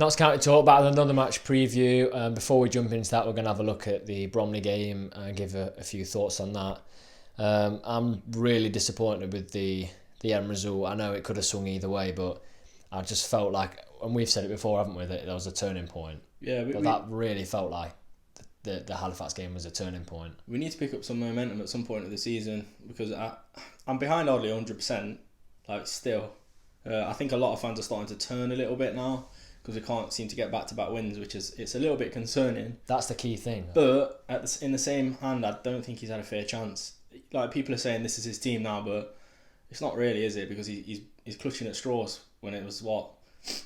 Notts County talk about another match preview. Before we jump into that, we're going to have a look at the Bromley game and give a few thoughts on that. I'm really disappointed with the end result. I know it could have swung either way, but I just felt like, and we've said it before, haven't we, that there was a turning point. Yeah, that really felt like the Halifax game was a turning point. We need to pick up some momentum at some point of the season, because I'm behind hardly 100%. Like, still, I think a lot of fans are starting to turn a little bit now, because we can't seem to get back-to-back wins, it's a little bit concerning. That's the key thing. But in the same hand, I don't think he's had a fair chance. Like, people are saying this is his team now, but it's not really, is it? Because he's clutching at straws when it was,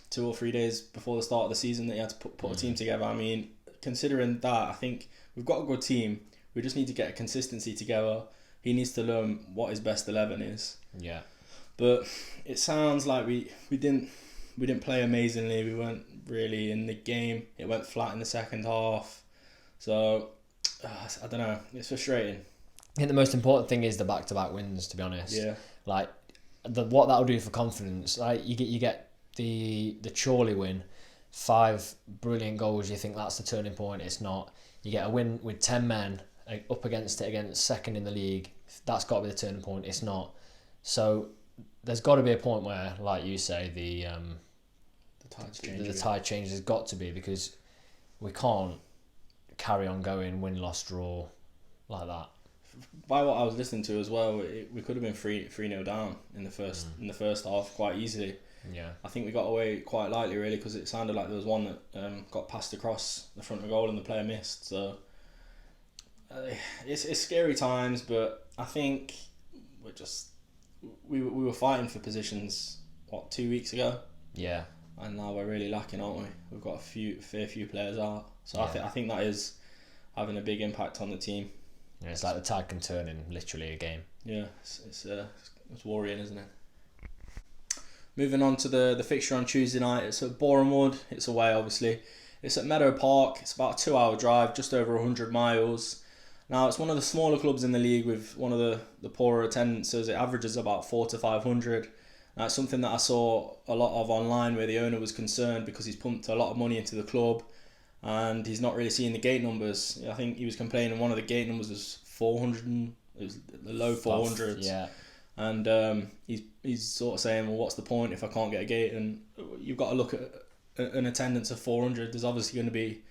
2 or 3 days before the start of the season that he had to put a team together. I mean, considering that, I think we've got a good team. We just need to get a consistency together. He needs to learn what his best 11 is. Yeah. But it sounds like we didn't play amazingly. We weren't really in the game. It went flat in the second half. So, I don't know. It's frustrating. I think the most important thing is the back-to-back wins, to be honest. Yeah. Like, what that'll do for confidence. Like, you get the Chorley win, 5 brilliant goals. You think that's the turning point. It's not. You get a win with 10 men up against it, against second in the league. That's got to be the turning point. It's not. So there's got to be a point where, like you say, the tide change has got to be, because we can't carry on going win, loss, draw like that. By what I was listening to as well, we could have been 3-0 down in the first half quite easily. Yeah, I think we got away quite lightly, really, because it sounded like there was one that got passed across the front of goal and the player missed. So it's scary times, but I think we were fighting for positions 2 weeks ago. Yeah, and now we're really lacking, aren't we? We've got a fair few players out, so yeah. I think that is having a big impact on the team. Yeah, it's like the tide can turn in literally a game. Yeah, it's worrying, isn't it? Moving on to the fixture on Tuesday night, it's at Boreham Wood. It's away, obviously. It's at Meadow Park. It's about a 2-hour drive, just over 100 miles. Now, it's one of the smaller clubs in the league with one of the poorer attendances. It averages about 400 to 500. Now, it's something that I saw a lot of online, where the owner was concerned because he's pumped a lot of money into the club and he's not really seeing the gate numbers. I think he was complaining one of the gate numbers was 400, it was the low 400s. Yeah. And he's sort of saying, well, what's the point if I can't get a gate? And you've got to look at an attendance of 400. There's obviously going to be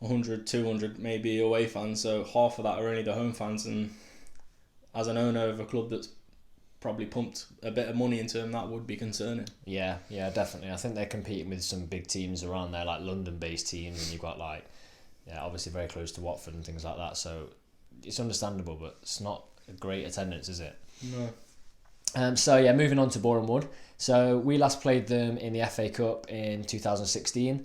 100, 200 maybe away fans, so half of that are only the home fans. And as an owner of a club that's probably pumped a bit of money into them, that would be concerning. Yeah, definitely. I think they're competing with some big teams around there, like London-based teams, and you've got obviously very close to Watford and things like that. So it's understandable, but it's not a great attendance, is it? No. Moving on to Boreham Wood. So we last played them in the FA Cup in 2016.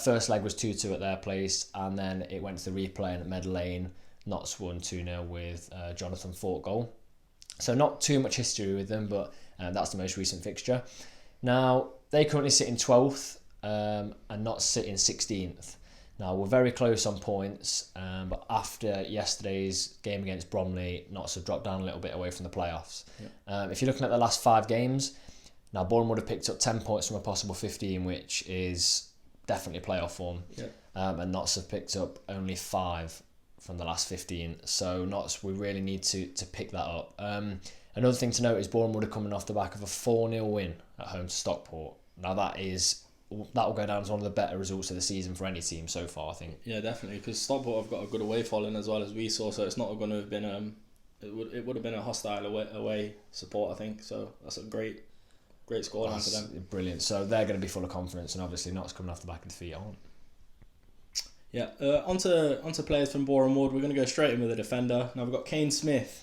First leg was 2-2 at their place, and then it went to the replay, and at Meadow Lane, Notts won 2-0 with Jonathan Fort goal. So not too much history with them, but that's the most recent fixture. Now, they currently sit in 12th and Notts sit in 16th. Now, we're very close on points, but after yesterday's game against Bromley, Notts have dropped down a little bit away from the playoffs. Yeah. If you're looking at the last 5 games, now Boreham would have picked up 10 points from a possible 15, which is definitely playoff form. Yeah. And Notts have picked up only 5 from the last 15. So Notts, we really need to pick that up. Another thing to note is Boreham would have coming off the back of a 4-0 win at home to Stockport. Now that will go down as one of the better results of the season for any team so far, I think. Yeah, definitely, because Stockport have got a good away following as well, as we saw, so it's not going to have been it would have been a hostile away support, I think. So that's a great scoreline for them. Brilliant. So they're going to be full of confidence, and obviously Notts coming off the back of defeat aren't. Yeah, onto players from Boreham Wood. We're going to go straight in with a defender. Now we've got Kane Smith.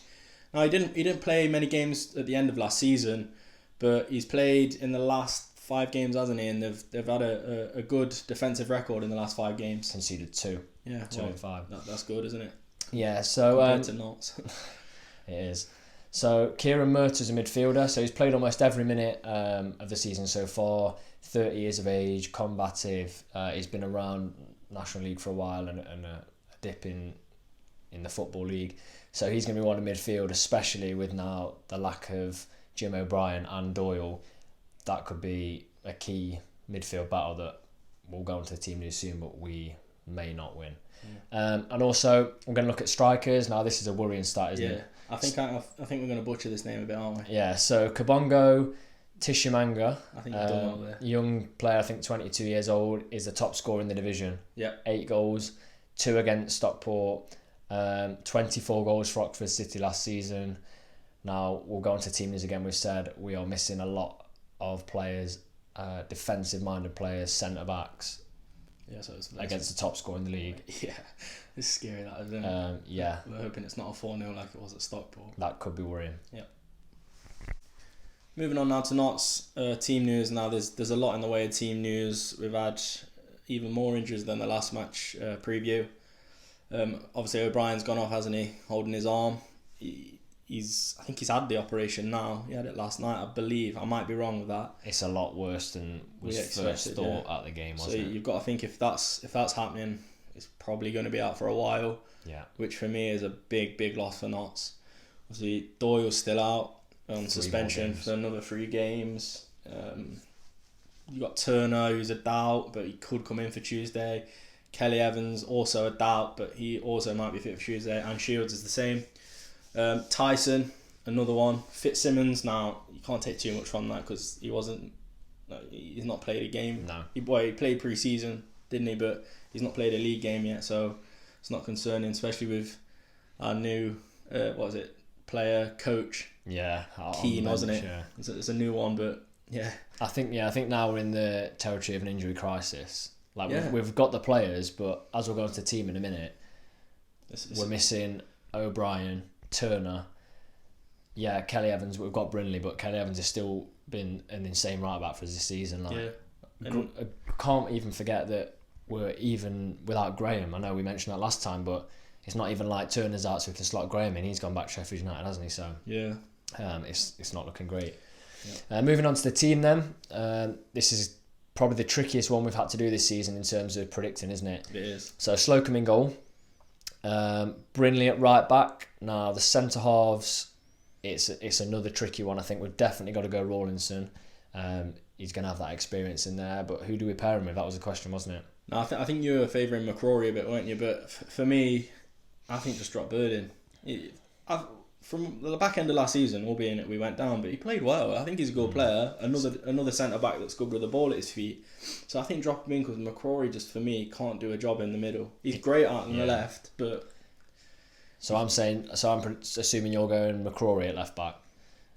Now he didn't play many games at the end of last season, but he's played in the last 5 games, hasn't he? And they've had a good defensive record in the last 5 games. Conceded 2. Yeah, 2 in 5. That's good, isn't it? Yeah. So compared to Notts. It is. So Kieran Murtaugh's a midfielder. So he's played almost every minute of the season so far. 30 years of age, combative. He's been around National League for a while and a dip in the Football League. So he's going to be one in midfield, especially with now the lack of Jim O'Brien and Doyle. That could be a key midfield battle that we'll go into the team news soon, but we may not win. And also, I'm going to look at strikers. Now, this is a worrying start, isn't it? I think we're going to butcher this name a bit, aren't we? Yeah, so Kabongo Tishimanga, I think you've done well there. young player, I think 22 years old, is the top scorer in the division. Yeah. 8 goals, 2 against Stockport, 24 goals for Oxford City last season. Now, we'll go into team news again. We've said we are missing a lot of players, defensive-minded players, centre-backs, So it's against the top scorer in the league. Yeah, it's scary that, isn't it? Yeah. We're hoping it's not a 4-0 like it was at Stockport. That could be worrying. Yeah. Moving on now to Notts team news. Now there's a lot in the way of team news. We've had even more injuries than the last match preview. Obviously O'Brien's gone off, hasn't he? Holding his arm. I think he's had the operation now. He had it last night, I believe. I might be wrong with that. It's a lot worse than was first thought at the game, wasn't it? So you've got to think if that's happening, it's probably going to be out for a while. Yeah. Which for me is a big loss for Notts. Obviously Doyle's still out on suspension for another 3 games. You got Turner, who's a doubt, but he could come in for Tuesday. Kelly Evans, also a doubt, but he also might be fit for Tuesday. And Shields is the same. Tyson, another one. Fitzsimmons, now you can't take too much from that because he's not played a game. No. He played pre-season, didn't he? But he's not played a league game yet, so it's not concerning, especially with our new player coach. Yeah, Keane, wasn't it? Yeah. It's a new one, but yeah. I think now we're in the territory of an injury crisis. We've got the players, but as we'll go into the team in a minute, we're missing O'Brien, Turner, Kelly Evans. We've got Bromley, but Kelly Evans has still been an insane right back for us this season. I can't even forget that we're even without Graham. I know we mentioned that last time, but it's not even like Turner's out so we can slot Graham in. He's gone back to Sheffield United, hasn't he? So yeah, it's not looking great. Yeah. Moving on to the team then. This is probably the trickiest one we've had to do this season in terms of predicting, isn't it? It is. So Slocum in goal. Brindley at right back. Now the centre halves, it's another tricky one. I think we've definitely got to go Rawlinson. He's going to have that experience in there, but who do we pair him with? That was the question, wasn't it? No, I think you were favouring McCrory a bit, weren't you? But for me, I think just drop Bird in. From the back end of last season, albeit we went down, but he played well. I think he's a good player. Another centre back that's good with the ball at his feet. So I think drop him in because McCrory just for me can't do a job in the middle. He's great out on the left, but I'm assuming you're going McCrory at left back.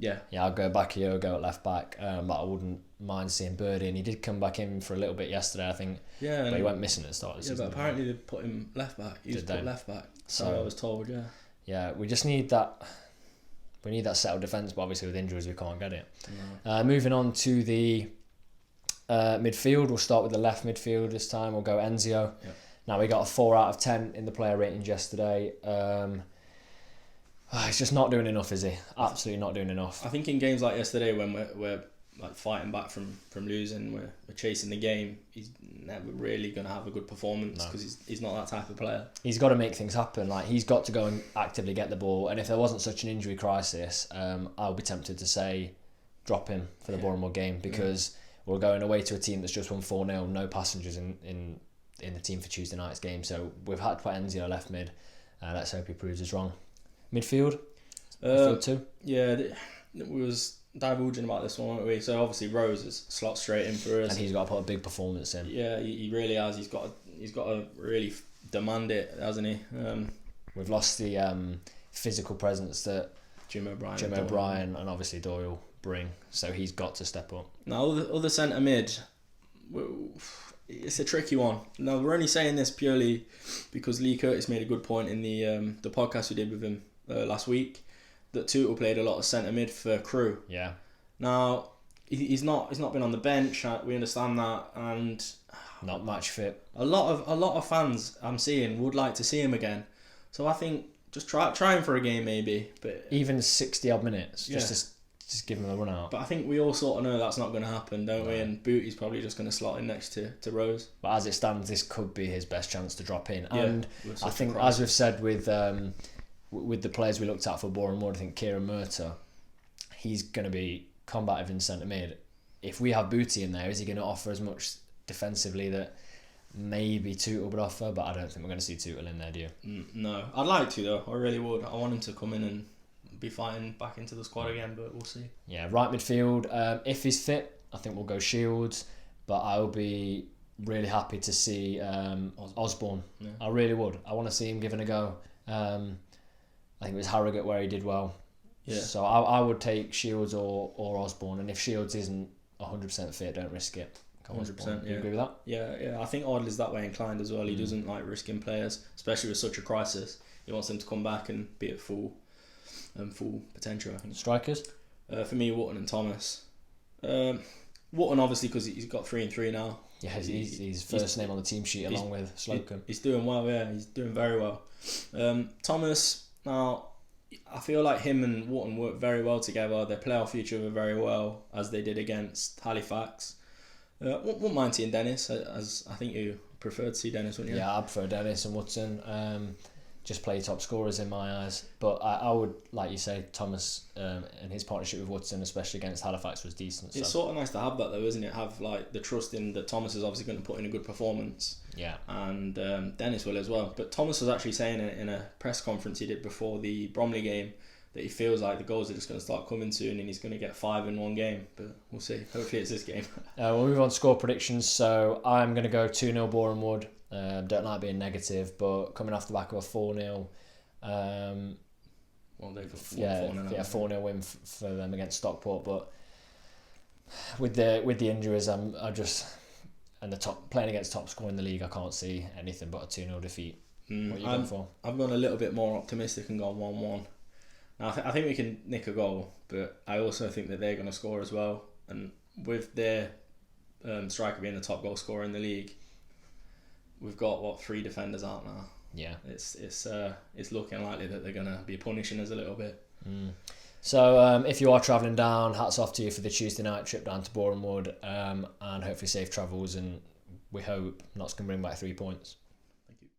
Yeah, I'll go Bakayoko at left back, but I wouldn't mind seeing Bird in. He did come back in for a little bit yesterday, I think. Yeah, but he went missing at the start of the season. But apparently they put him left back. He was put left back. So I was told, yeah. Yeah, we just need that. We need that settled defence, but obviously with injuries we can't get it. No. Moving on to the midfield, we'll start with the left midfield this time. We'll go Enzio. Yeah. Now we got a 4 out of 10 in the player ratings yesterday. He's just not doing enough, is he? Absolutely not doing enough. I think in games like yesterday when we're like fighting back from losing, we're chasing the game, he's never really going to have a good performance because he's not that type of player. He's got to make things happen. Like he's got to go and actively get the ball, and if there wasn't such an injury crisis, I would be tempted to say drop him for the Boreham Wood game because we're going away to a team that's just won 4-0, no passengers in the team for Tuesday night's game, so we've had to put Enzio left mid. Let's hope he proves us wrong. Midfield too? Yeah, we was divulging about this one, weren't we? So obviously Rose is slot straight in for us, and he's got to put a big performance in. Yeah, he really has. He's got to really demand it, hasn't he? We've lost the physical presence that Jim O'Brien and obviously Doyle bring, so he's got to step up. Now other centre mid, it's a tricky one. Now we're only saying this purely because Lee Curtis made a good point in the podcast we did with him last week, that Tootle played a lot of centre mid for Crewe. Yeah. Now he's not been on the bench. We understand that, and not match fit. A lot of fans I'm seeing would like to see him again. So I think just try him for a game maybe, but even 60 odd minutes, just give him a run out. But I think we all sort of know that's not going to happen, don't we? And Booty's probably just going to slot in next to Rose. But as it stands, this could be his best chance to drop in. And I think, as we've said with the players we looked at for Boreham Wood, I think Kieran Murtagh, he's going to be combative in centre mid. If we have Booty in there, is he going to offer as much defensively that maybe Tuchel would offer, but I don't think we're going to see Tuchel in there, do you? No, I'd like to though. I really would. I want him to come in and be fighting back into the squad again, but we'll see. Yeah, right midfield. If he's fit, I think we'll go Shields, but I'll be really happy to see Osborne. Yeah. I really would. I want to see him giving a go. I think it was Harrogate where he did well. Yeah. So I would take Shields or Osborne, and if Shields isn't 100% fit, don't risk it. 100%. Do you agree with that? Yeah. I think Ardley's that way inclined as well. He doesn't like risking players, especially with such a crisis. He wants them to come back and be at full potential, I think. Strikers? For me, Wotton and Thomas. Wotton obviously because he's got 3 and 3 now. Yeah, he's first name on the team sheet along with Slocum. He's doing well, yeah. He's doing very well. Thomas, now, I feel like him and Wotton work very well together. They play off each other very well, as they did against Halifax. Wouldn't mind seeing Dennis, as I think you prefer to see Dennis, wouldn't you? Yeah, I prefer Dennis and Woodson. Just play top scorers in my eyes. But I would, like you say, Thomas and his partnership with Woodson, especially against Halifax, was decent. It's sort of nice to have that though, isn't it? Have like the trust in that Thomas is obviously going to put in a good performance. Yeah. And Dennis will as well. But Thomas was actually saying in a press conference he did before the Bromley game that he feels like the goals are just going to start coming soon and he's going to get 5 in one game. But we'll see. Hopefully it's this game. We'll move on to score predictions. So I'm going to go 2-0 Boreham Wood. Don't like being negative, but coming off the back of a 4-0. Well, they've got 4-0 win for them against Stockport. But with the injuries, I just and the top playing against top scorer in the league, I can't see anything but a 2-0 defeat. What are you going for? I've gone a little bit more optimistic and gone 1-1. Now I think we can nick a goal, but I also think that they're going to score as well. And with their striker being the top goal scorer in the league, we've got 3 defenders out now. Yeah, it's looking likely that they're going to be punishing us a little bit. So if you are travelling down, hats off to you for the Tuesday night trip down to Boreham Wood, and hopefully safe travels, and we hope Notts can bring back 3 points.